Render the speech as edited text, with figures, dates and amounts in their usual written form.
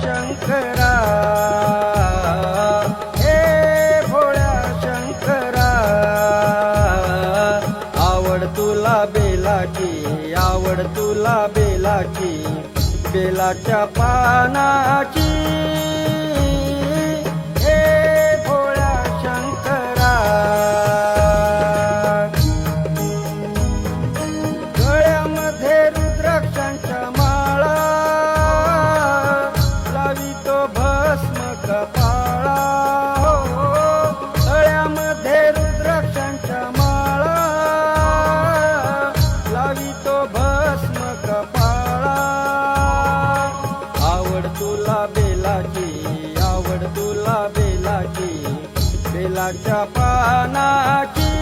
शंकरा, हे भोळ्या शंकरा, आवड तुला बेलाची, आवड तुला बेलाची, बेलाच्या पानाची, हे भोळ्या शंकरा. गळ्यामध्ये रुद्राक्षांच्या माळा, लावितो भस्म कपाळा, हो. गळ्यामध्ये रुद्राक्षांच्या माळा, लावितो भस्म कपाळा. आवड तुला बेलाची, आवड तुला बेलाची, बेलाच्या पानाची,